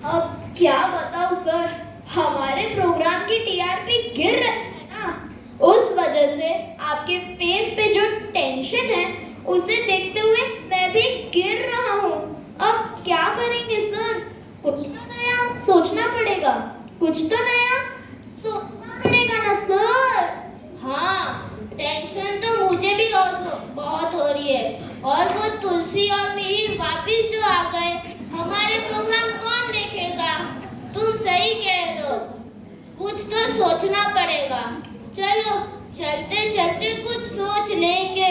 अब क्या बताऊं सर, हमारे प्रोग्राम की टीआरपी गिर रही है ना, उस वजह से आपके फेस पे जो टेंशन है उसे देखते हुए मैं भी गिर रहा हूँ। अब क्या करेंगे सर? कुछ तो नया सोचना पड़ेगा, कुछ तो नया सोचना पड़ेगा ना सर। हाँ, टेंशन तो मुझे भी बहुत हो रही है। और वो तुलसी और मिहिर वापिस जो आ गए, हमारे प्रोग्राम कौन देखेगा? तुम सही कह रहे हो, कुछ तो सोचना पड़ेगा। चलो चलते चलते कुछ सोच लेंगे।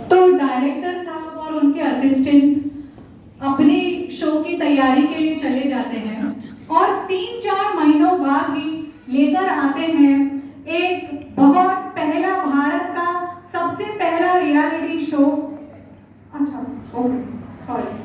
तो डायरेक्टर साहब और उनके असिस्टेंट अपने शो की तैयारी के लिए चले जाते हैं और 3-4 महीनों बाद ही लेकर आते हैं एक बहुत पहला भारत का सबसे पहला रियलिटी शो। अच्छा, ओके, सॉरी।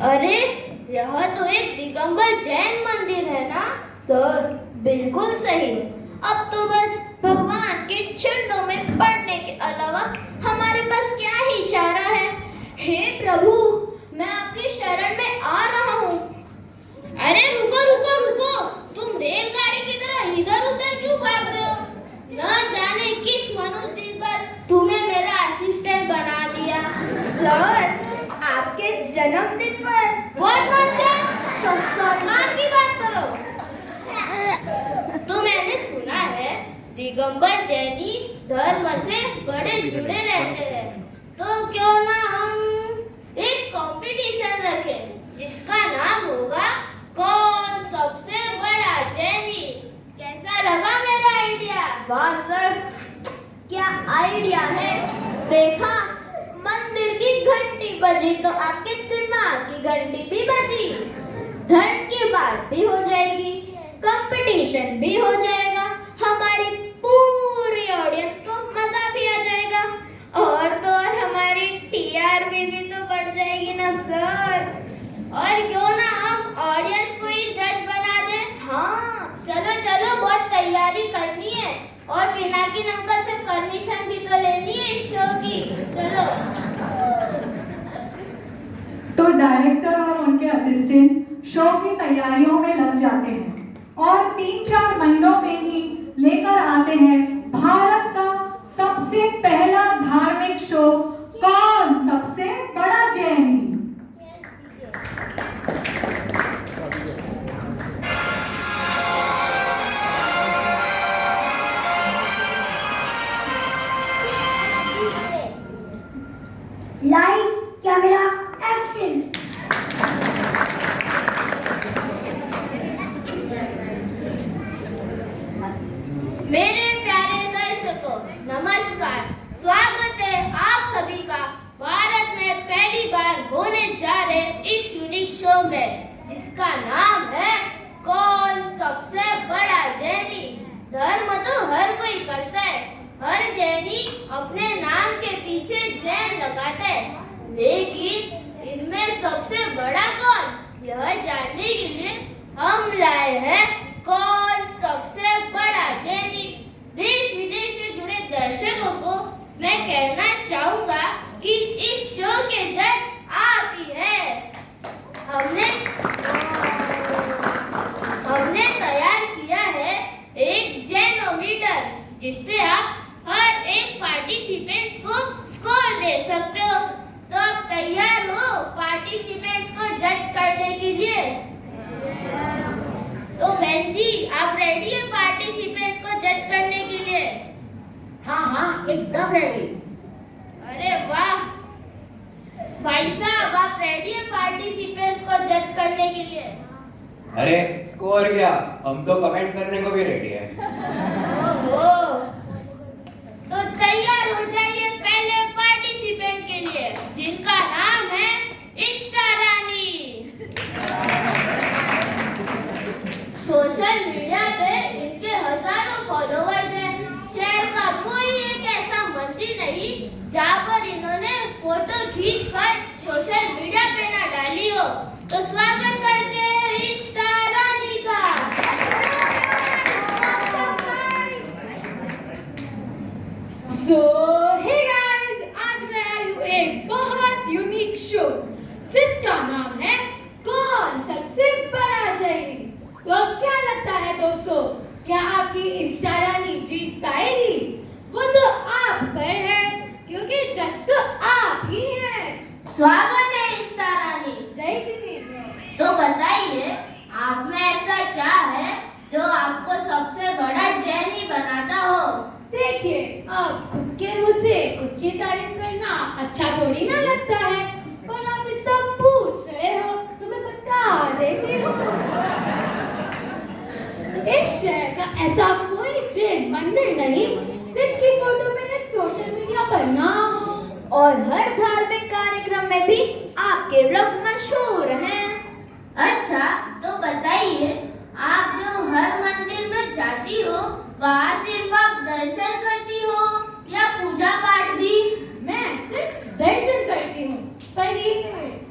अरे यह तो एक दिगंबर जैन मंदिर है ना? सर बिल्कुल सही। अब तो बस भगवान के चरणों में पड़ने के अलावा हमारे पास क्या ही चारा है। हे प्रभु, मैं आपकी शरण में आ रहा हूँ। अरे रुको रुको रुको, तुम रेलगाड़ी की तरह इधर उधर क्यों भाग रहे हो? न जाने किस मनुष्य दिन पर तुम्हें मेरा असिस्टेंट बना दिया। सर आपके जन्मदिन पर। बहुत नॉनसेंस, सम्मान की बात करो। तो मैंने सुना है दिगंबर जैनी धर्म से बड़े जुड़े रहते हैं, तो क्यों ना हम एक कंपटीशन रखें जिसका नाम होगा कौन सबसे बड़ा जैनी। कैसा लगा मेरा आइडिया? वाह सर, क्या आइडिया है। देखा, मंदिर की घंटी बजी तो आपके दिमाग की घंटी भी बजी। धन की बात भी हो जाएगी, कंपटीशन भी हो जाएगा, हमारी पूरी ऑडियंस को मजा भी आ जाएगा, और तो और हमारी टीआरपी भी तो बढ़ जाएगी ना सर। और क्यों ना हम ऑडियंस को ही जज बना दे। हाँ चलो चलो, बहुत तैयारी करनी है और पिनाकिन अंकल से परमिशन भी तो लेनी है इस शो की। चलो। तो डायरेक्टर और उनके असिस्टेंट शो की तैयारियों में लग जाते हैं और 3-4 महीनों में ही लेकर आते हैं भारत का सबसे पहला धार्मिक शो कौन सबसे बड़ा जैनी। Light, camera, action. मेरे प्यारे दर्शकों, नमस्कार। स्वागत है आप सभी का भारत में पहली बार होने जा रहे इस यूनिक शो में, जिसका नाम है कौन सबसे बड़ा जैनी। धर्म तो हर कोई करता है, हर जैनी अपने नाम के पीछे जैन लगाता है, लेकिन इनमें सबसे बड़ा कौन, यह जानने के लिए हम लाए हैं कौन सबसे बड़ा जैनी। देश विदेश से जुड़े दर्शकों को मैं कहना चाहूंगा कि इस शो के जज आप ही हैं। हमने तैयार किया है एक जैनोमीटर, जिससे आप हर एक पार्टिसिपेंट्स को स्कोर दे सकते हो। तो आप तैयार हो पार्टिसिपेंट्स को जज करने के लिए? तो बहन जी, आप रेडी है पार्टिसिपेंट्स को जज करने के लिए? हाँ हाँ, एकदम रेडी। अरे वाह भाई साहब, आप रेडी है पार्टिसिपेंट्स को जज करने के लिए? अरे स्कोर क्या, हम तो कमेंट करने को भी रेडी है। ओहो, तो तैयार हो जाइए पहले पार्टिसिपेंट के लिए, जिनका नाम है इक्ष्टा रानी। सोशल मीडिया पे इनके हजारों फॉलोवर्स हैं। शहर का कोई एक ऐसा मंदिर नहीं जहाँ पर इन्होंने फोटो खींचकर सोशल मीडिया पे ना डाली हो। तो शो जिसका नाम है कौन सबसे बड़ा जैनी। तो अब क्या लगता है दोस्तों, क्या आपकी इंस्टा रानी जीत पाएगी? वो तो आप पर है, क्योंकि जज तो आप ही हैं। स्वागत है इंस्टा रानी। जय जितेंद्र। तो बताइए, आप में ऐसा क्या है जो आपको सबसे बड़ा जैनी बनाता हो? देखिए, अब खुद के मुंह से खुद की तारीफ करना अच्छा थोड़ी ना लगता है, पर आप इतना पूछ रहे हो तो मैं बता देती हूँ। इस शहर का ऐसा कोई जैन मंदिर नहीं जिसकी फोटो मेरे सोशल मीडिया पर ना हो, और हर धार्मिक कार्यक्रम में भी आपके व्लॉग्स मशहूर हैं। अच्छा, तो बताइए, आप जो हर मंदिर में जाती हो, वहाँ सिर्फ आप दर्शन करती हो या पूजा पाठ भी? मैं सिर्फ दर्शन करती हूँ, पर ये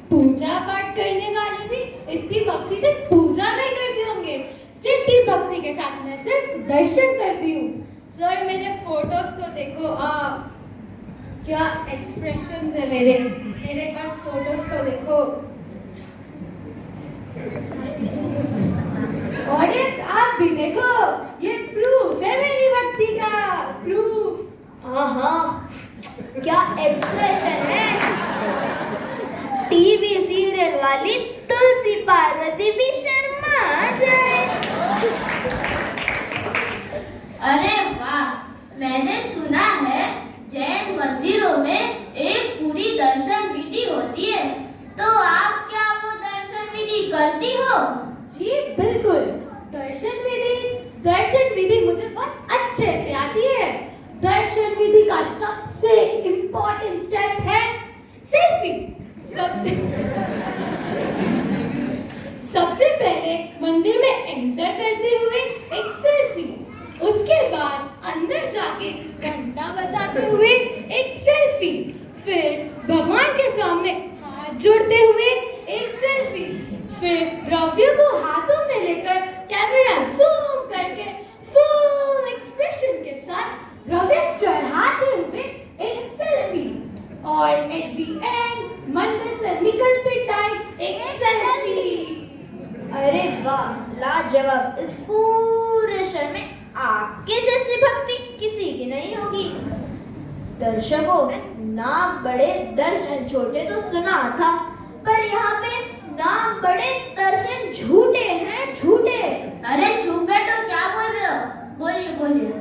पूजा पाठ करने वाले भी इतनी भक्ति से पूजा नहीं करते होंगे जितनी भक्ति के साथ मैं सिर्फ दर्शन करती हूँ। सर, मेरे फोटोज तो देखो आप, क्या एक्सप्रेशंस है मेरे पास, फोटोज तो देखो। ऑडियंस आप भी देखो, ये प्रूफ है मेरी भक्ति का, प्रूफ। हाँ, क्या एक्सप्रेशन है। टीवी सीरियल वाली तुलसी पार्वती भी शर्मा जाए। अरे वाह, मैंने सुना है जैन मंदिरों में एक पूरी दर्शन विधि होती है, तो आप क्या वो दर्शन विधि करती हो? जी बिल्कुल, दर्शन विधि मुझे बहुत अच्छे से आती है। दर्शन विधि का सबसे इम्पोर्टेंट स्टेप है सेल्फी। सबसे पहले मंदिर में एंटर करते हुए एक सेल्फी, उसके बाद अंदर जाके घंटा बजाते हुए एक सेल्फी, फिर भगवान के सामने हाथ जोड़ते हुए एक सेल्फी, फिर द्रव्य को हाथों में लेकर कैमरा जूम करके फुल एक्सप्रेशन के साथ द्रव्य चढ़ाते हुए एक सेल्फी, और एट द एंड मंदिर से निकलते टाइम एक सेल्फी। अरे वाह, लाजवाब। इस पूरे शहर में आपके जैसी भक्ति किसी की नहीं होगी। दर्शकों, नाम बड़े दर्शन छोटे तो सुना था, पर यहाँ पे नाम बड़े दर्शन झूठे हैं, झूठे। अरे चुप बैठो, क्या बोल रहे हो? बोलिए।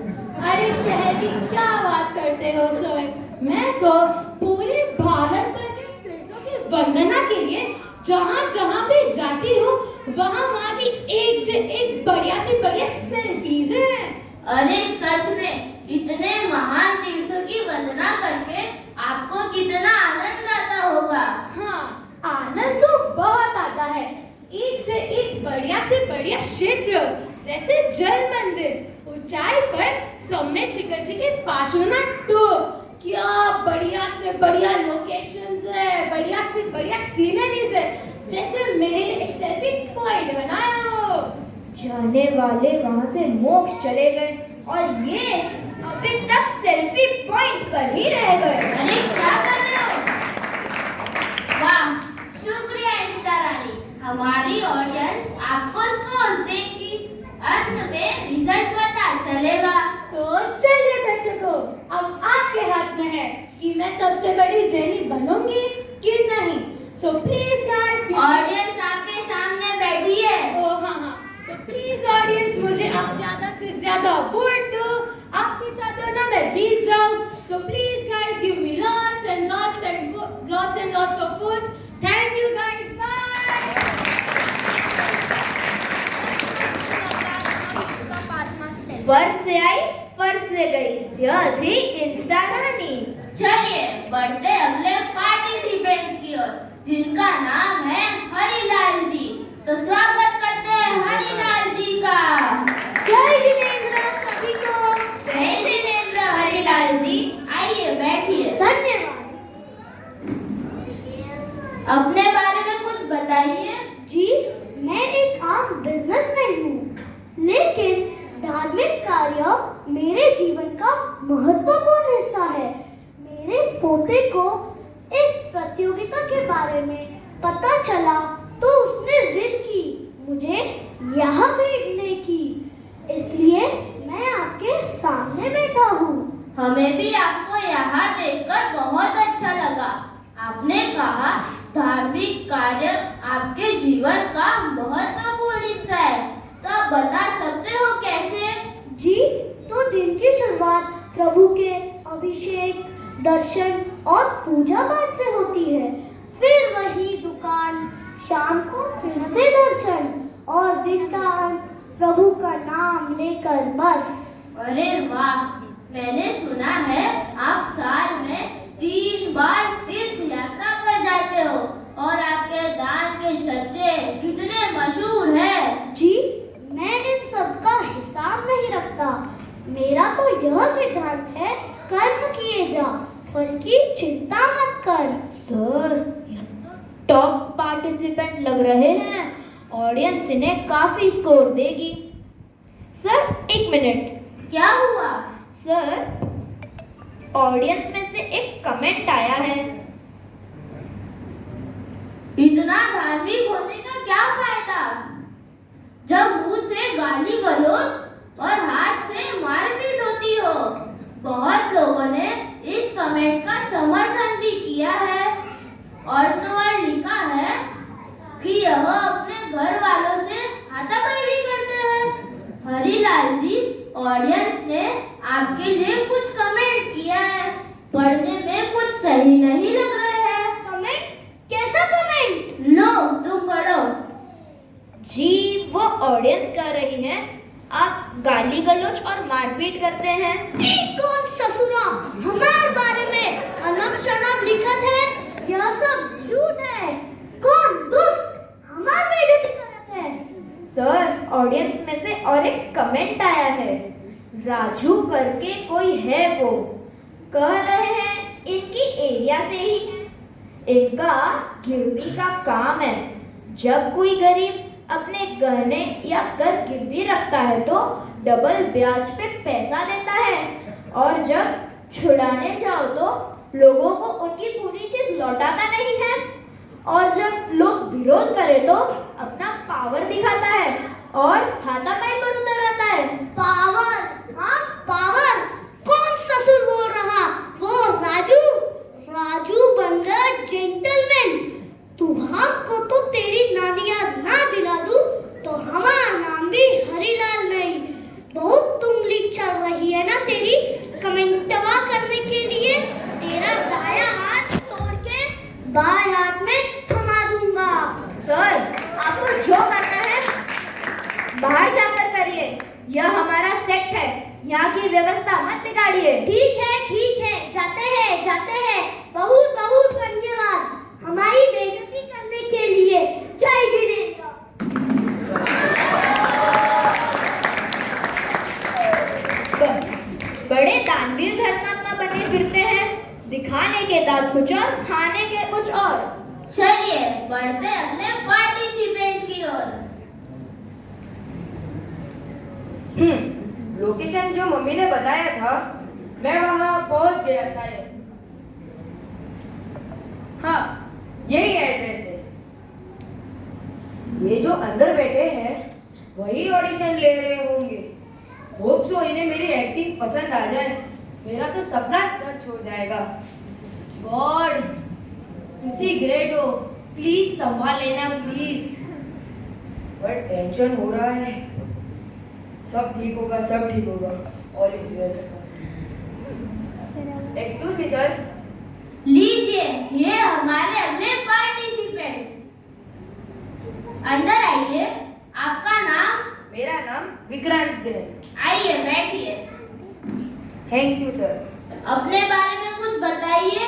अरे शहर की क्या बात करते हो सर, मैं तो पूरे भारत भर के तीर्थों की वंदना के लिए जहाँ जहाँ भी जाती हूँ, वहाँ की एक से एक बढ़िया से बढ़िया सेल्फीज हैं। अरे सच में, इतने महान तीर्थों की वंदना करके आपको कितना आनंद आता होगा। हाँ, आनंद तो बहुत आता है। एक से एक बढ़िया से बढ़िया क्षेत्र, जैसे जल मंदिर, ऊंचाई पर सम्मेद शिखर जी के पास होना, तो क्या बढ़िया से बढ़िया लोकेशंस है, बढ़िया से बढ़िया सीनरीज है, जैसे मेरे लिए एक सेल्फी पॉइंट बनाया हो। जाने वाले वहां से मोक्ष चले गए और ये अभी तक सेल्फी पॉइंट पर ही रह गए। अरे क्या कर रहे हो? वाह, शुक्रिया इंस्टा रानी। हमारी ऑडियंस आपको स्कोर देगी, अंत में रिजल्ट पता चलेगा। तो चलिए दर्शकों, अब आपके हाथ में है कि मैं सबसे बड़ी जैनी बनूंगी कि नहीं। सो प्लीज गाइस, ऑडियंस आपके सामने बैठी है। हाँ, तो प्लीज ऑडियंस, मुझे आप ज्यादा से ज्यादा वोट दो। आप भी चाहते हो ना मैं जीत जाऊं, so please guys give me lots and lots of votes. Thank you guys, bye. फर्श से आई, फर्श से गई, यह थी इंस्टा रानी। चलिए बढ़ते अगले पार्टिसिपेंट की ओर, जिनका नाम है हरिलाल जी। तो स्वागत करते हैं हरिलाल जी का। जय जिनेंद्र सभी को। जय जिनेंद्र हरिलाल जी, आइए बैठिए। धन्यवाद। अपने बारे में कुछ बताइए। जी, मैं एक आम बिजनेसमैन हूँ, लेकिन धार्मिक कार्य मेरे जीवन का महत्वपूर्ण हिस्सा है। मेरे पोते को इस प्रतियोगिता के बारे पता चला तो उसने जिद की मुझे यहाँ भेजने की, इसलिए मैं आपके सामने बैठा हूँ। हमें भी आपको यहाँ देखकर बहुत अच्छा लगा। आपने कहा धार्मिक कार्य आपके जीवन का महत्वपूर्ण हिस्सा है, तो आप बता सकते हो कैसे? जी, तो दिन की शुरुआत प्रभु के अभिषेक, दर्शन और पूजा पाठ से होती है। फिर वही दुकान, शाम को फिर से दर्शन और दिन का अंत प्रभु का नाम लेकर बस। अरे वाह, मैंने सुना है आप साल में 3 बार तीर्थ यात्रा पर जाते हो और आपके दान के चर्चे कितने मशहूर हैं। जी, मैं इन सब का हिसाब नहीं रखता। मेरा तो यह सिद्धांत है, कर्म किए जा, फल की चिंता मत कर। सर, टॉप पार्टिसिपेंट लग रहे हैं, ऑडियंस इन्हें काफी स्कोर देगी। Sir, 1 minute. क्या हुआ? सर, ऑडियंस में से एक कमेंट आया है। इतना धार्मिक होने का क्या फायदा जब मुंह से गाली गलौज और हाथ से मारपीट होती हो। बहुत लोगों ने इस कमेंट का समर्थन भी किया है और तो और लिखा है कि यह अपने घर वालों से हाथापाई भी करते हैं। हरिलाल जी, ऑडियंस ने आपके लिए कुछ कमेंट किया है, पढ़ने में कुछ सही नहीं लग रहे हैं। कमेंट? कैसा कमेंट? लो, तुम पढ़ो। जी, वो ऑडियंस कह रही है आप गाली गलौज और मारपीट करते हैं। कौन ससुरा हमारे बारे में अनब शनब लिखत है? यह सब झूठ है। कौन दुष्ट हमारी बेइज्जती करत है? सर, ऑडियंस में से और एक कमेंट आया है। राजू करके कोई है, वो कह रहे हैं इनकी एरिया से ही है। इनका गिरवी का काम है। जब कोई गरीब अपने गहने या घर गिरवी रखता है तो डबल ब्याज पे पैसा देता है, और जब छुड़ाने जाओ तो लोगों को उनकी पूरी चीज लौटाता नहीं है, और जब लोग विरोध करें तो अपना पावर दिखाता है और हाथापाई पर उतर आता है। पावर? हाँ, पावर। कौन ससुर बोल रहा? वो राजू। राजू बन रहा जेंटलमैन। तू हमको तो तेरी नानी याद ना दिला दूं तो हमारा नाम भी हरिलाल नहीं। बहुत तुंगली चल रही है ना तेरी कमेंटवा करने के लिए। तेरा दाया हाथ तोड़ के बाएं हाथ में थमा दूंगा। सर, आपको जो करना है बाहर जाकर करिए। यह हमारा सेट है, यहाँ की व्यवस्था मत बिगाड़िए। ठीक है, जाते हैं। बहुत बहुत धन्यवाद हमारी बेइज्जती करने के लिए। जय जिनेन्द्र। बड़े दानवीर धर्मात्मा बने फिरते हैं, दिखाने के दांत कुछ और, खाने के कुछ और। चलिए बढ़ते अपने पार्टिसिपेंट की ओर। लोकेशन जो मम्मी ने बताया था, मैं वहां पहुंच गया शायद। हाँ, यही एड्रेस है। ये जो अंदर बैठे हैं वही ऑडिशन ले रहे होंगे। होप सो इन्हें मेरी एक्टिंग पसंद आ जाए। मेरा तो सपना सच हो जाएगा। गॉड, तुसी ग्रेट हो, प्लीज संभाल लेना प्लीज। बट टेंशन हो रहा है। सब ठीक होगा, सब ठीक होगा। All is well. Excuse me sir. लीजिए, ये हमारे अगले पार्टिसिपेंट। अंदर आइए। आपका नाम? मेरा नाम विक्रांत जैन। आइए, बैठिए। Thank you sir. अपने बारे में कुछ बताइए।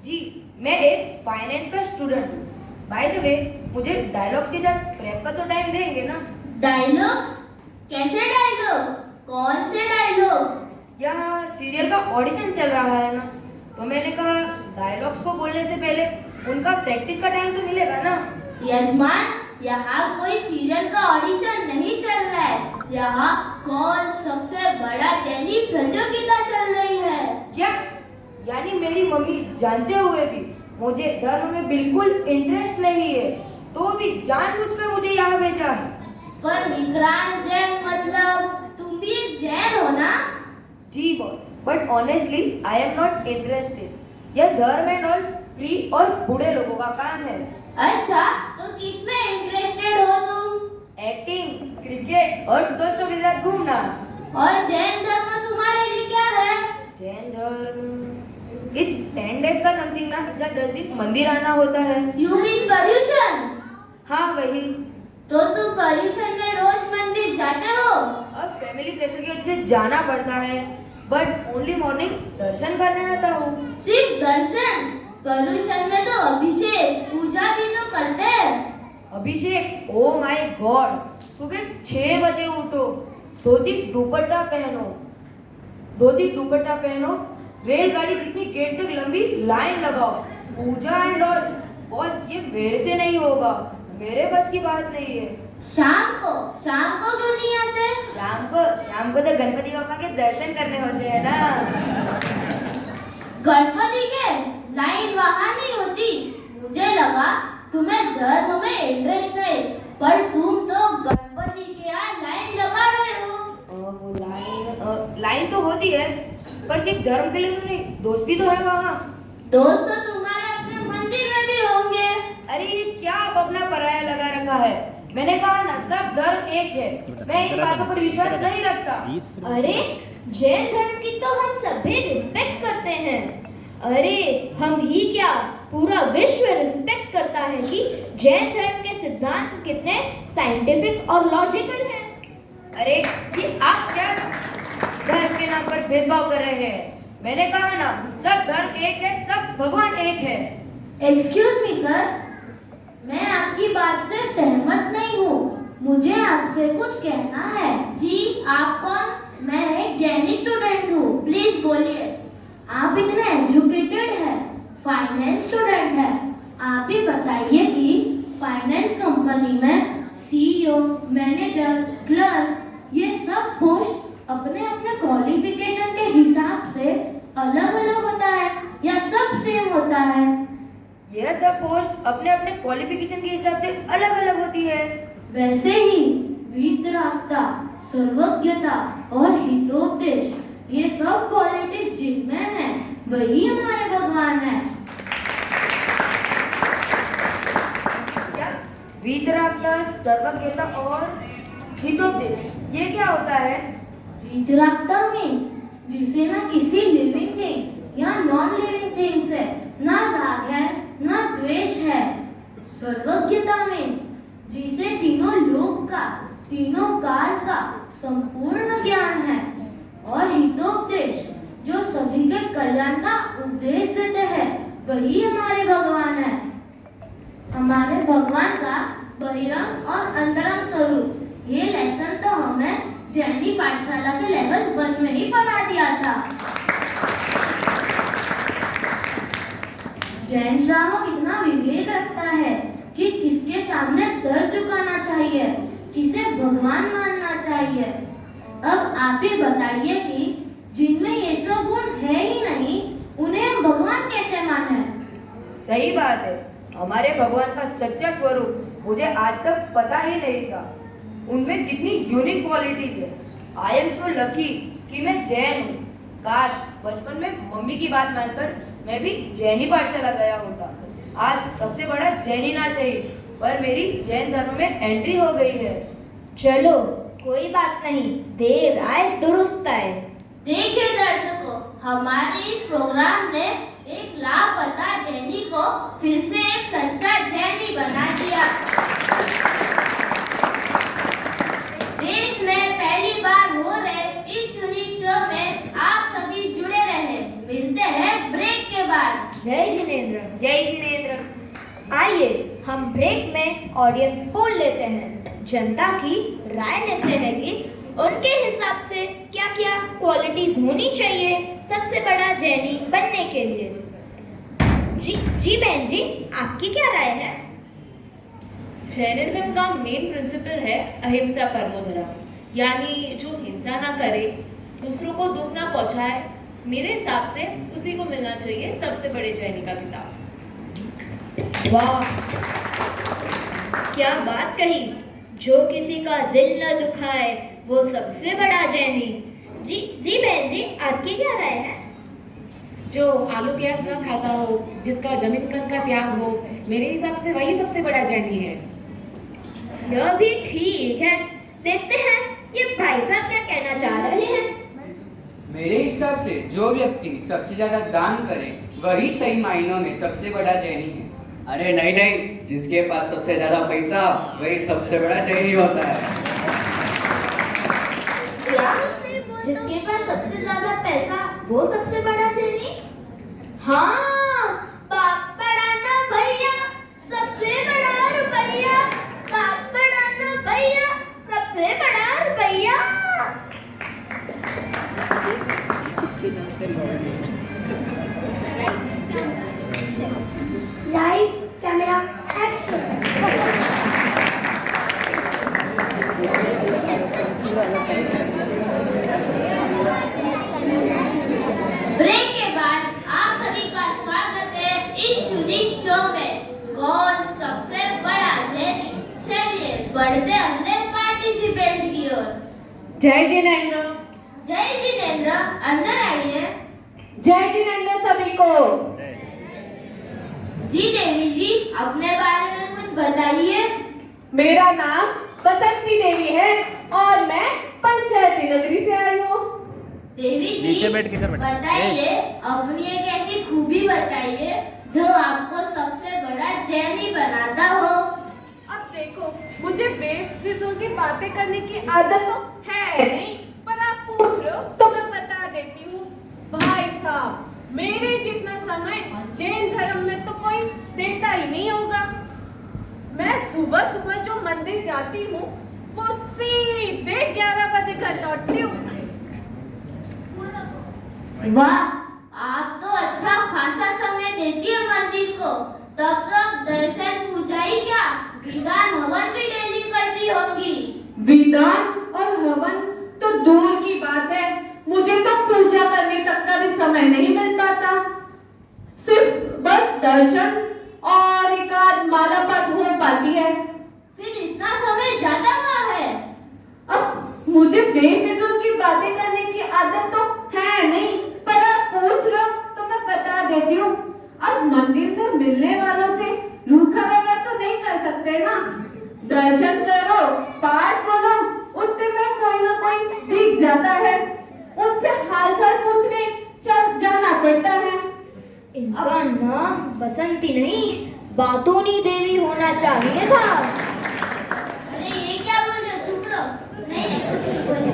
जी, मैं एक फाइनेंस का स्टूडेंट हूँ। बाय द वे, मुझे डायलॉग्स के साथ प्रेप का तो टाइम देंगे ना? डायलॉग? कैसे डायलॉग? कौन से डायलॉग? यहाँ सीरियल का ऑडिशन चल रहा है ना, तो मैंने कहा डायलॉग्स को बोलने से पहले उनका प्रैक्टिस का टाइम तो मिलेगा ना। यजमान, यहाँ कोई सीरियल का ऑडिशन नहीं चल रहा है। यहाँ कौन सबसे बड़ा टेली प्रतियोगिता चल रही है। क्या? यानी मेरी मम्मी जानते हुए भी मुझे धर्म में बिल्कुल इंटरेस्ट नहीं है, तो भी जानबूझकर मुझे यहाँ भेजा है। पर विक्रांत जैन मतलब तुम भी एक जैन हो ना? जी boss, but honestly I am not interested. यह धर्म एंड ऑल फ्री और बूढ़े लोगों का काम है। अच्छा, तो किसमें इंटरेस्टेड हो तुम? एक्टिंग, क्रिकेट और दोस्तों के साथ घूमना। और जैन धर्म तुम्हारे लिए क्या है? जैन धर्म इट्स 10 days का समथिंग ना, जहाँ 10 दिन मंदिर आना होता है। You mean Paryushan? हाँ वही। तो तुम पर्यूषण में रोज मंदिर जाते हो? अब फैमिली प्रेशर की वजह से जाना पड़ता है, बट ओनली मॉर्निंग दर्शन करने आता हूँ। सिर्फ दर्शन? पर्यूषण में तो अभिषेक पूजा भी तो करते हैं। अभिषेक, ओ माय गॉड, सुबह 6 बजे उठो, धोती दुपट्टा पहनो, रेलगाड़ी जितनी गेट तक लंबी लाइन लगाओ, पूजा एंड ऑल। बॉस ये मेरे से नहीं होगा, मेरे बस की बात नहीं है। शाम को क्यों नहीं आते? शाम को तो गणपति बाबा के दर्शन करने होते हैं ना। गणपति के लाइन वहाँ नहीं होती। मुझे लगा तुम्हें धर्म में इंटरेस्ट है, पर तुम तो गणपति के यहाँ लाइन लगा रहे हो। लाइन तो होती है, पर सिर्फ धर्म के लिए तो नहीं, दोस्त भी तो है वहाँ। दोस्त तो तुम्हारे अपने मंदिर में भी होंगे। अरे ये क्या आप अपना पराया लगा रखा है? मैंने कहा ना, सब धर्म एक है। मैं इन बातों पर विश्वास नहीं रखता। अरे जैन धर्म की तो हम सभी रिस्पेक्ट करते हैं। अरे हम ही क्या, पूरा विश्व रिस्पेक्ट करता है कि जैन धर्म के सिद्धांत कितने साइंटिफिक और लॉजिकल हैं। अरे ये आप क्या धर्म के नाम पर भेदभाव कर रहे हैं? मैंने कहा ना, सब धर्म एक है, सब भगवान एक है। एक्सक्यूज मी सर, मैं आपकी बात से सहमत नहीं हूँ। मुझे आपसे कुछ कहना है। जी आप कौन? मैं एक जैन स्टूडेंट हूँ, प्लीज बोलिए। आप इतने एजुकेटेड हैं, फाइनेंस स्टूडेंट हैं, आप ही बताइए कि फाइनेंस कंपनी में सीईओ, मैनेजर, क्लर्क, ये सब पोस्ट अपने अपने क्वालिफिकेशन के हिसाब से अलग अलग होता है या सब सेम होता है? यह सब पोस्ट अपने अपने क्वालिफिकेशन के हिसाब से अलग अलग होती है। वैसे ही वितरागता, सर्वज्ञता और हितोपदेश, ये सब क्वालिटीज जिनमें हैं, वही हमारे भगवान हैं। क्या? वितरागता, सर्वज्ञता और हितोपदेश, ये क्या होता है? वितरागता मीन्स जिसे ना किसी लिविंग थिंग या नॉन लिविंग थिंग से ना राग है ना द्वेष है। सर्वज्ञता मीन्स जिसे तीनों लोक का, तीनों काल का संपूर्ण ज्ञान है। और हितोपदेश जो सभी के कल्याण का उपदेश देते हैं, वही हमारे भगवान है। हमारे भगवान का बहिरंग और अंतरंग स्वरूप, ये लेसन तो हमें जैनी पाठशाला के लेवल 1 में ही पढ़ा दिया था। जैन श्रावक इतना विवेक रखता है कि किसके सामने सर झुकाना चाहिए, किसे भगवान मानना चाहिए। अब आप ही बताइए कि जिनमें ये सब गुण है ही नहीं, उन्हें हम भगवान कैसे माने? सही बात है, हमारे भगवान का सच्चा स्वरूप मुझे आज तक पता ही नहीं था। उनमें कितनी यूनिक क्वालिटीज है। आई एम सो लकी कि मैं जैन हूँ। काश बचपन में मम्मी की बात मानकर मैं भी जैनी पाठशाला गया होता। आज सबसे बड़ा जैनी ना सही, पर मेरी जैन धर्म में एंट्री हो गई है। चलो कोई बात नहीं, देर आए दुरुस्त आए। देखिए दर्शकों, हमारे इस प्रोग्राम ने एक लापता जैनी को फिर से एक सच्चा जैनी बना दिया। देश में पहली बार हो रहे इस यूनिक शो में आप सभी जुड़े रहे। मिलते हैं ब्रेक के बाद। जय जिनेंद्र। जय जिनेंद्र। आइए हम ब्रेक में ऑडियंस पोल लेते हैं, जनता की राय लेते हैं कि उनके हिसाब से क्या क्या क्वालिटीज होनी चाहिए सबसे बड़ा जैनी बनने के लिए। जी बहन जी, आपकी क्या राय है? जैनिज्म का मेन प्रिंसिपल है अहिंसा परमो धर्म, यानी जो हिंसा ना करे, दूसरों को दुख ना पहुंचाए। मेरे हिसाब से उसी को मिलना चाहिए सबसे बड़े जैनी का खिताब। वाह, क्या बात कही। जो किसी का दिल न दुखाए वो सबसे बड़ा जैनी। जी जी बहन जी, आपकी क्या राय है? जो आलू प्याज न खाता हो, जिसका जमीन तन का त्याग हो, मेरे हिसाब से वही सबसे बड़ा जैनी है। यह भी ठीक है। देखते हैं ये भाई साहब क्या कहना चाह रहे हैं। मेरे हिसाब से जो व्यक्ति सबसे ज्यादा दान करे वही सही मायनों में सबसे बड़ा जैनी है। अरे नहीं नहीं, जिसके पास सबसे ज्यादा पैसा वही सबसे बड़ा जैनी होता है। क्या? जिसके पास सबसे ज्यादा पैसा वो सबसे बड़ा जैनी? हाँ, पापड़ाना भैया सबसे बड़ा रुपया, पापड़ाना भैया सबसे बड़ा रुपया। Light camera action. ब्रेक के बाद आप सभी का स्वागत है इस यूनिक शो में। कौन सबसे बड़ा है? चलिए बढ़ते अगले पार्टिसिपेंट की ओर। जय जिनेंद्र। जय जिनेंद्र, अंदर आइए। जय जिनेंद्र सभी को। जी देवी जी, अपने बारे में कुछ बताइए। मेरा नाम बसंती देवी है और मैं पंचायती नगरी से आई हूँ। देवी जी बताइए, अपनी एक ऐसी खूबी बताइए जो आपको सबसे बड़ा जैनी बनाता हो। अब देखो, मुझे बेफिजूल की बातें करने की आदत तो है नहीं, पर आप पूछ रहे हो तो मैं बता देती हूँ। भाई साहब, मेरे जितना समय जैन धर्म में तो कोई देता ही नहीं होगा। मैं सुबह सुबह जो मंदिर जाती हूँ वो सीधे 11 बजे घर लौटती हूँ। वाह, आप तो अच्छा खासा समय देती है मंदिर को। तब तक दर्शन पूजा ही क्या, विधान हवन भी डेली करती होंगी। विधान और हवन तो दूर की बात है, मुझे तो पूजा करने तक का भी समय नहीं मिल पाता। सिर्फ बस दर्शन और एक आध माला पाठ हो पाती है। फिर इतना समय जाता कहाँ है? अब मुझे बेफिजूल की बातें करने की आदत तो है नहीं, पर आप पूछ रहे हो तो मैं बता देती हूँ। अब मंदिर में मिलने वालों से रूखा व्यवहार तो नहीं कर सकते ना। दर्शन करो, पाठ बोलो, उतने में कोई ना कोई दिख जाता है, उनसे हालचाल पूछने चल जाना पड़ता है। इनका नाम बसंती नहीं, बातूनी देवी होना चाहिए था। अरे ये क्या बोल रहे हो? चुप रहो। नहीं कुछ नहीं बोले।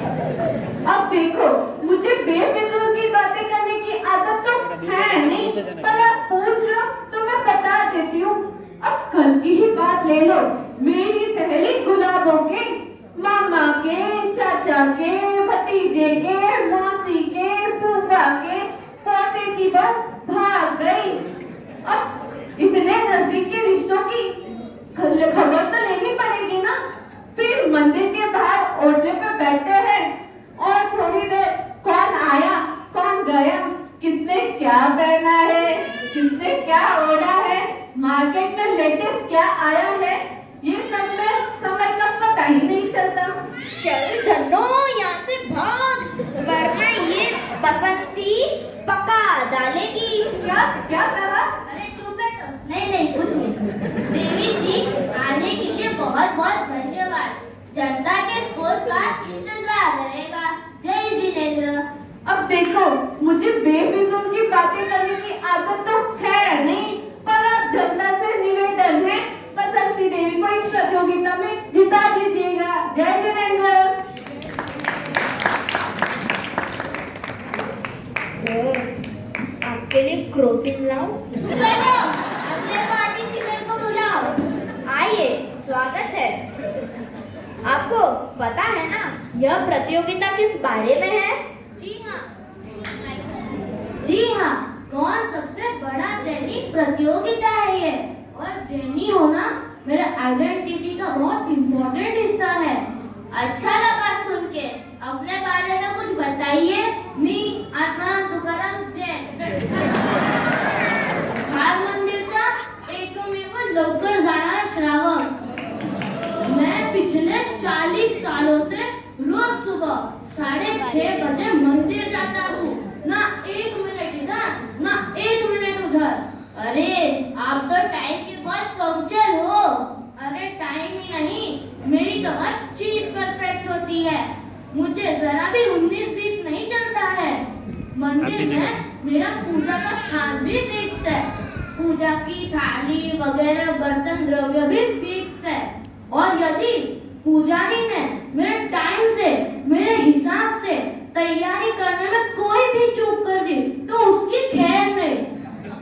अब देखो, मुझे बेफिजूल की बातें करने की आदत तो है नहीं, पर आप पूछ रहे हो तो मैं बता देती हूँ। अब कल की ही बात ले लो, मेरी सहेली गुलाबों के मामा के, चाचा के, भतीजे के, मौसी के, फूफा के पोते की बात भाग गई। अब इतने नजदीक के रिश्तों की खबर तो लेनी पड़ेगी ना। फिर मंदिर के बाहर ओटले पे बैठते हैं और थोड़ी देर कौन आया कौन गया, किसने क्या पहना है, किसने क्या ओढ़ा है, मार्केट में लेटेस्ट क्या आया है, ये सब में समय का पता ही नहीं चलता। चल धनो, यहाँ से भाग, वरना ये बसंती पका डालेगी। क्या क्या कहा? अरे चुप बैठो। नहीं कुछ नहीं। देवी जी, आने के लिए बहुत बहुत धन्यवाद। जनता के स्कोर का इंतजार रहेगा। जय जिनेंद्र। अब देखो, मुझे बेफिजूल की बातें करने की आदत तो है नहीं, पर आप जनता से निवेदन है, बसंती देवी को इस प्रतियोगिता में जिता दीजिएगा। जय जिनेंद्र। आपके लिए क्रॉसिंग लाऊं? चलो, अगले पार्टिसिपेंट को बुलाओ। आइए, स्वागत है। आपको पता है ना यह प्रतियोगिता किस बारे में है? जी हाँ, कौन सबसे बड़ा जैनी प्रतियोगिता है ये। और जैनी होना मेरे आइडेंटिटी का बहुत इम्पोर्टेंट हिस्सा है। अच्छा लगा सुन के। अपने बारे में कुछ बताइए। मी आत्माराम तुकाराम जैन, भाग मंदिरचा 40 सालों से रोज सुबह 6:30 बजे मंदिर जाता हूँ। ना 1 मिनट इधर, ना 1 मिनट उधर। अरे आप तो टाइम के बहुत पंक्चर हो। अरे टाइम ही नहीं, मेरी तो हर चीज परफेक्ट होती है। मुझे जरा भी 19-20 नहीं चलता है। मंदिर में मेरा पूजा का स्थान भी फिक्स है। पूजा की थाली वगैरह बर्तन द्रव्य भी फिक्स है। और यदि पुजारी ने मेरे टाइम से, मेरे हिसाब से तैयारी करने में कोई भी चूक कर दी तो उसकी खैर नहीं।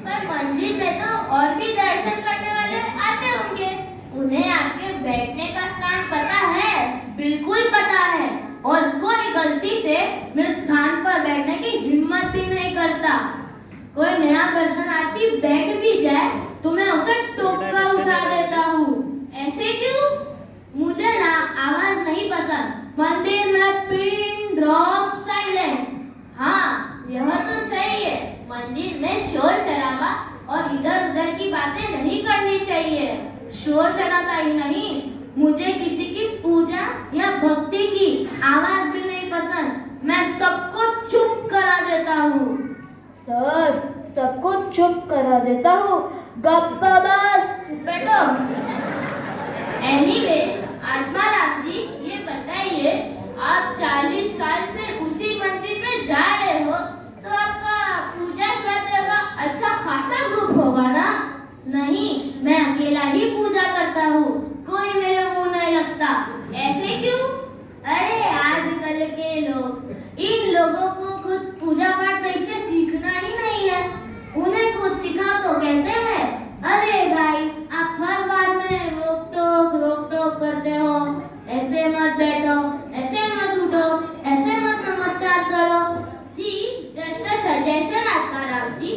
पर मंदिर में तो और भी दर्शन करने वाले आते होंगे, उन्हें आपके बैठने का स्थान पता है? बिल्कुल पता है, और कोई गलती से मेरे स्थान पर बैठने की हिम्मत भी नहीं करता। कोई नया दर्शनार्थी बैठ भी जाए तो मैं उसे टोका उठा देता हूँ। ऐसे क्यों? मुझे ना आवाज नहीं पसंद। मंदिर में पिन ड्रॉप साइलेंस। हाँ, यह तो सही है। मंदिर में शोर शराबा और इधर उधर की बातें नहीं करनी चाहिए। शोर शराबा ही नहीं, मुझे किसी की पूजा या भक्ति की आवाज भी नहीं पसंद। मैं सबको चुप करा देता हूँ। सर, सबको चुप करा देता हूँ। गप्पा बस। बैठो। एनीवे, आत्माराम जी, ये बताइए, आप 40 साल से उसी मंदिर में जा रहे हो तो आपका पूजा करने का अच्छा खासा ग्रुप होगा ना? नहीं, मैं अकेला ही पूजा करता हूँ। कोई मेरे मुंह नहीं लगता। ऐसे क्यों? अरे आजकल के लोग, इन लोगों को कुछ पूजा पाठ सही से सीखना ही नहीं है। उन्हें कुछ सिखाओ तो कहते हैं, अरे भाई आप हर बात में रोक टोक करते हो। ऐसे मत बैठो, ऐसे मत उठो, ऐसे मत नमस्कार करो। जी, जस्ट अ सजेशन आत्माराम जी,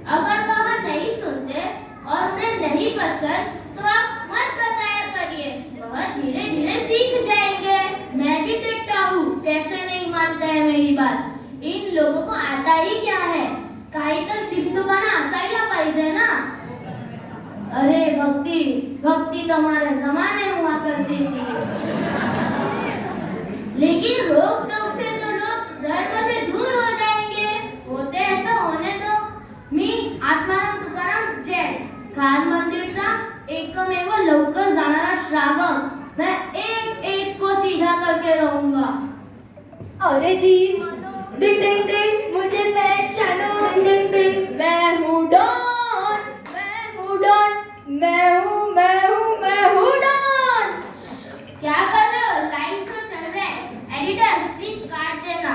अगर वह नहीं सुनते और उन्हें नहीं पसंद तो आप मत बताया करिए, वह धीरे धीरे सीख जाएंगे। मैं भी देखता हूँ कैसे नहीं मानते हैं मेरी बात। इन लोगों को आता ही क्या है? काही तर शिस्तपणा असायला पाहिजे ना। अरे भक्ति तो हमारे जमाने में हुआ करती थी। लेकिन रोक टोक से तो लोग धर्म से दूर हो जाएंगे। होते हैं तो होने दो। मी आत्माराम तुकाराम जैन, खान मंदिरचा एकमेव लवकर जाणारा श्रावक। मैं एक को सीधा करके रहूंगा। अरे दी, डिंग डिंग डिंग, मुझे पहचानो। डिंग डिंग डिंग, मैं हूँ डॉन, मैं हूँ डॉन। क्या कर रहे हो? लाइव शो चल रहा है। एडिटर प्लीज काट देना।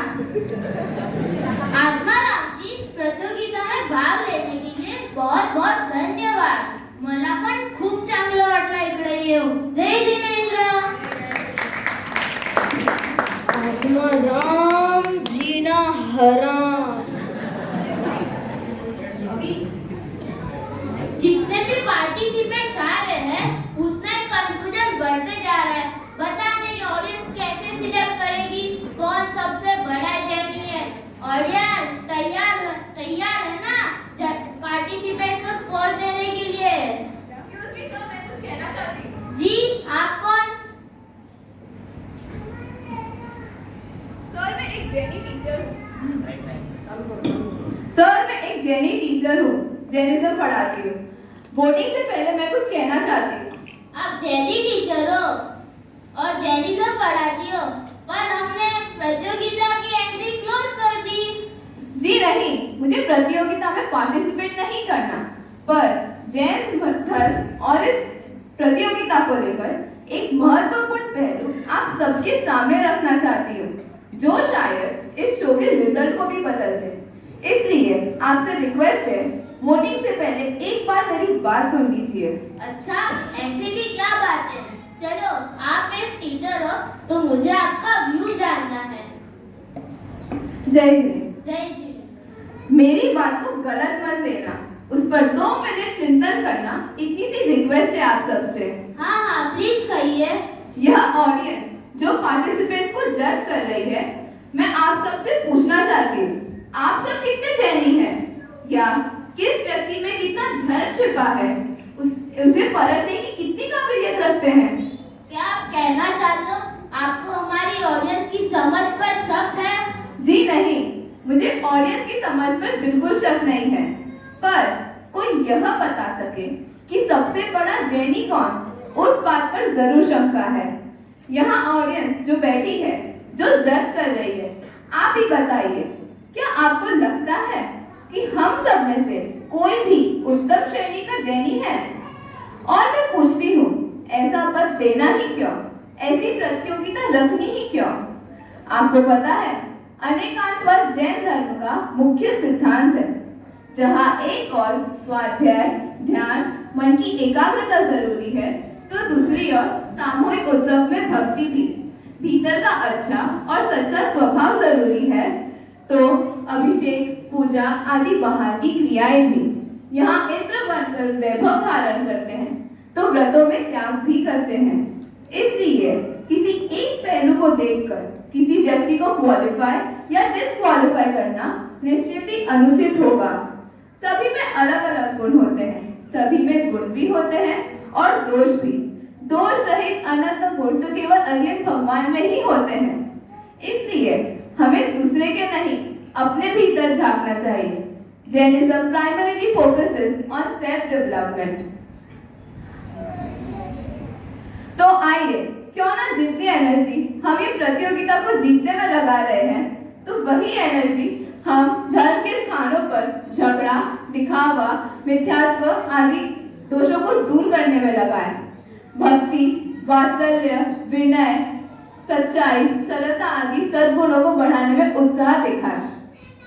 आत्माराम जी, प्रतियोगिता में भाग लेने के लिए बहुत बहुत धन्यवाद। मला पण खूप चांगलं वाटलं इकडे येऊन। जय जिनेंद्र। आत्माराम जीना हराम। जितने भी पार्टिसिपेंट्स आ रहे हैं उतना ही कंफ्यूजन बढ़ते जा रहा है। पता नहीं ऑडियंस कैसे सिलेक्ट करेगी कौन सबसे बड़ा जैनी है। ऑडियंस तैयार है ना पार्टिसिपेंट्स को स्कोर देने के लिए? एक्सक्यूज मी सर, मैं कुछ कहना चाहती हूँ। जी, आप कौन? सर, मैं एक जेनी टीचर हूँ। सर, मैं एक जेनी टीचर हूँ, जेनिज्म पढ़ाती हूँ। वोटिंग से पहले मैं कुछ कहना चाहती हूँ। आप जेनी टीचर हो और जेनिज्म पढ़ाती हो, पर हमने प्रतियोगिता की एंट्री क्लोज कर दी। जी नहीं, मुझे प्रतियोगिता में पार्टिसिपेट नहीं करना, पर जैन धर्म और इस प्रतियोगिता को लेकर एक महत्वपूर्ण पहलू आप सबके सामने रखना चाहती हूँ, जो शायद इस शो के रिजल्ट को भी बदल दे। इसलिए आपसे रिक्वेस्ट है, वोटिंग से पहले एक बार मेरी बात सुन लीजिए। अच्छा, ऐसी भी क्या बात है? चलो, आप एक टीचर हो तो मुझे आपका व्यू जानना है। जय श्री। जय श्री। मेरी बात को गलत मत लेना, उस पर 2 मिनट चिंतन करना, इतनी सी रिक्वेस्ट है आप सबसे। हाँ, प्लीज कहिए। यह ऑडियंस जो पार्टिसिपेंट्स को जज कर रही है, मैं आप सबसे पूछना चाहती हूँ, आप सब कितने जैनी हैं? या किस व्यक्ति में कितना धर्म छिपा है, उसे परखने की कितनी काबिलियत रखते हैं? क्या आप कहना चाहते हो समझ पर शक है? जी नहीं, मुझे ऑडियंस की समझ पर बिल्कुल शक नहीं है, पर कोई यह बता सके कि सबसे बड़ा जैनी कौन, उस बात पर जरूर शंका है। यहाँ ऑडियंस जो बैठी है, जो जज कर रही है, आप ही बताइए, क्या आपको लगता है कि हम सब में से कोई भी उत्तम श्रेणी का जैनी है? और मैं पूछती हूँ, ऐसा पद देना ही क्यों, ऐसी प्रतियोगिता रखनी ही क्यों? आपको पता है, अनेकांतवाद जैन धर्म का मुख्य सिद्धांत है, जहाँ एक और स्वाध्याय, ध्यान, मन की एकाग्रता जरूरी है, तो दूसरी ओर सामूहिक उत्सव में भक्ति भी, भीतर का अच्छा और सच्चा स्वभाव जरूरी है, तो अभिषेक, पूजा आदि बाहर की क्रियाएं भी। यहाँ इंद्र बनकर वैभव धारण करते हैं, तो व्रतों में त्याग भी करते हैं। इसलिए किसी एक पहलू को देखकर किसी व्यक्ति को क्वालिफाई या डिस्क्वालिफाई करना निश्चित ही अनुचित होगा। सभी में अलग अलग गुण होते हैं, सभी में गुण भी होते हैं और दोष भी। दोष रहित अनंत गुण तो केवल अरिहंत भगवान में ही होते हैं। इसलिए हमें दूसरे के नहीं, अपने भीतर झांकना चाहिए। Jainism primarily focuses on self-development. तो आइए, क्यों ना जितनी एनर्जी हम ये प्रतियोगिता को जीतने में लगा रहे हैं, तो वही एनर्जी हम धर्म के स्थानों पर झगड़ा, दिखावा, मिथ्यात्व आदि दोषों को दूर करने में लगाएं। भक्ति, वात्सल्य, विनय, सच्चाई, सरलता आदि सद्गुणों को बढ़ाने में उत्साह दिखाएं।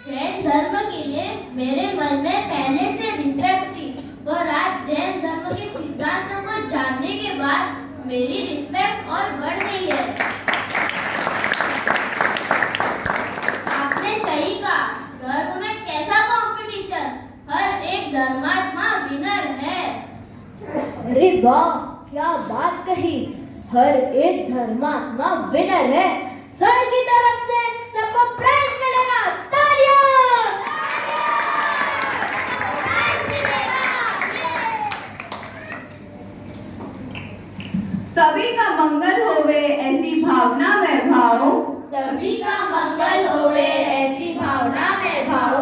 जैन धर्म के लिए मेरे मन में पहले से रिस्पेक्ट थी, पर आज जैन धर्म के सिद्धांतों को जानने के बाद मेरी रिस्पेक्ट और बढ़ गई है। आपने सही कहा, धर्म में कैसा कंपटीशन, हर एक धर्मात्मा विनर है। अरे वाह, क्या बात कही, हर एक धर्मात्मा विनर है। सर की तरफ से सबको प्राइज मिलेगा, तालियां। सभी का मंगल होवे ऐसी भावना में भाव, सभी का मंगल होवे ऐसी भावना में भाव,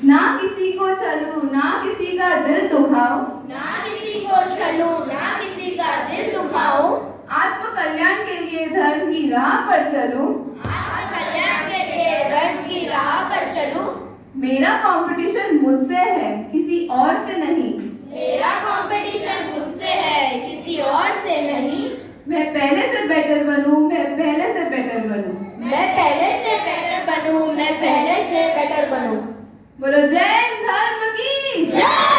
ना किसी को छलू ना किसी का दिल दुखाओ, ना किसी को छलू ना किसी का दिल दुखाओ, आत्म कल्याण के लिए धर्म की राह पर चलूं, आत्म कल्याण के लिए धर्म की राह पर चलूं। मेरा कंपटीशन मुझसे है, किसी और से नहीं। मेरा कंपटीशन मुझसे है, किसी और से नहीं। मैं पहले से बेटर बनूं, मैं पहले से बेटर बनूं, मैं पहले से बेटर बनूं, मैं पहले से बेटर बनूं। बोलो जैन धर्म की जय।